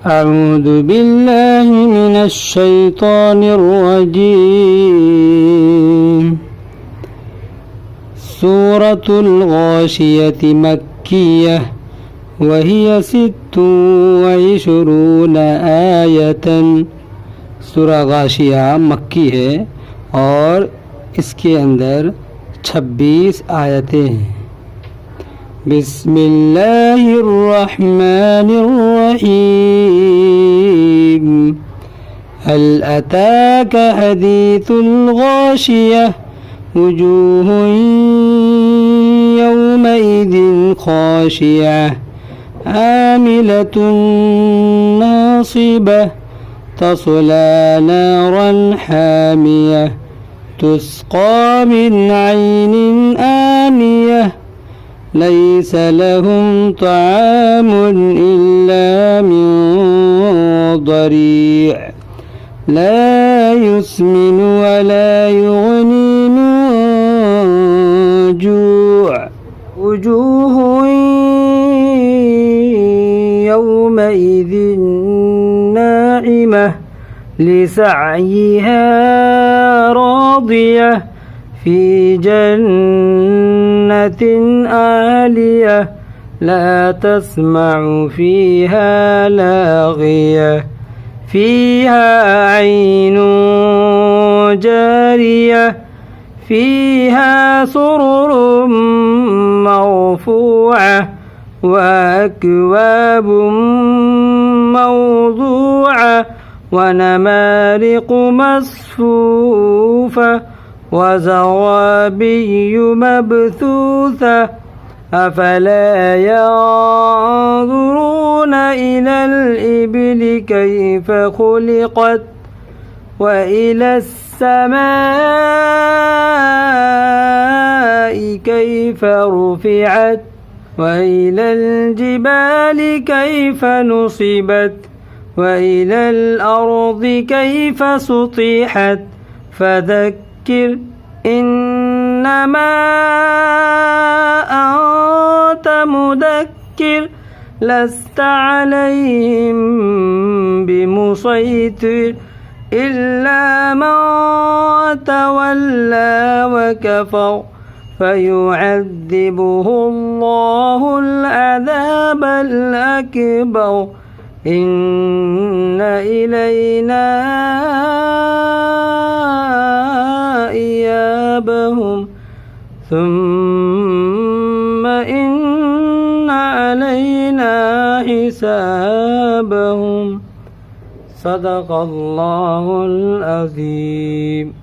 أعوذ بالله من الشيطان الرجيم. سورة الغاشية مكية وهي 26 آية. सूरा गाशिया मक्की है और इसके अंदर 26 आयतें हैं। बिस्मिल्लाहिर्रहमानिर्रहीम। हल अताक हदीथुल गाशिया वजूह यौमइदिन खाशिया आमिलतुन नासिबह تصلى نارا حامية تسقى من عين آنية ليس لهم طعام إلا من ضريع لا يسمن ولا يغني من جوع وجوه يومئذ ناعمة لسعيها راضية في جنة عالية لا تسمع فيها لاغية فيها عين جارية فيها سرر مرفوعة وأكواب موضوعة ونمارق مصفوفة وزرابي مبثوثة أفلا ينظرون إلى الإبل كيف خلقت وإلى السماء كيف رفعت وإلى الجبال كيف نصبت وإلى الأرض كيف سطحت فذكر إنما أنت مذكر لست عليهم بمسيطر إلا من تولى وكفر فيعذبه الله العذاب الأكبر إن إلينا إيابهم ثم إن علينا حسابهم صدق الله العظيم.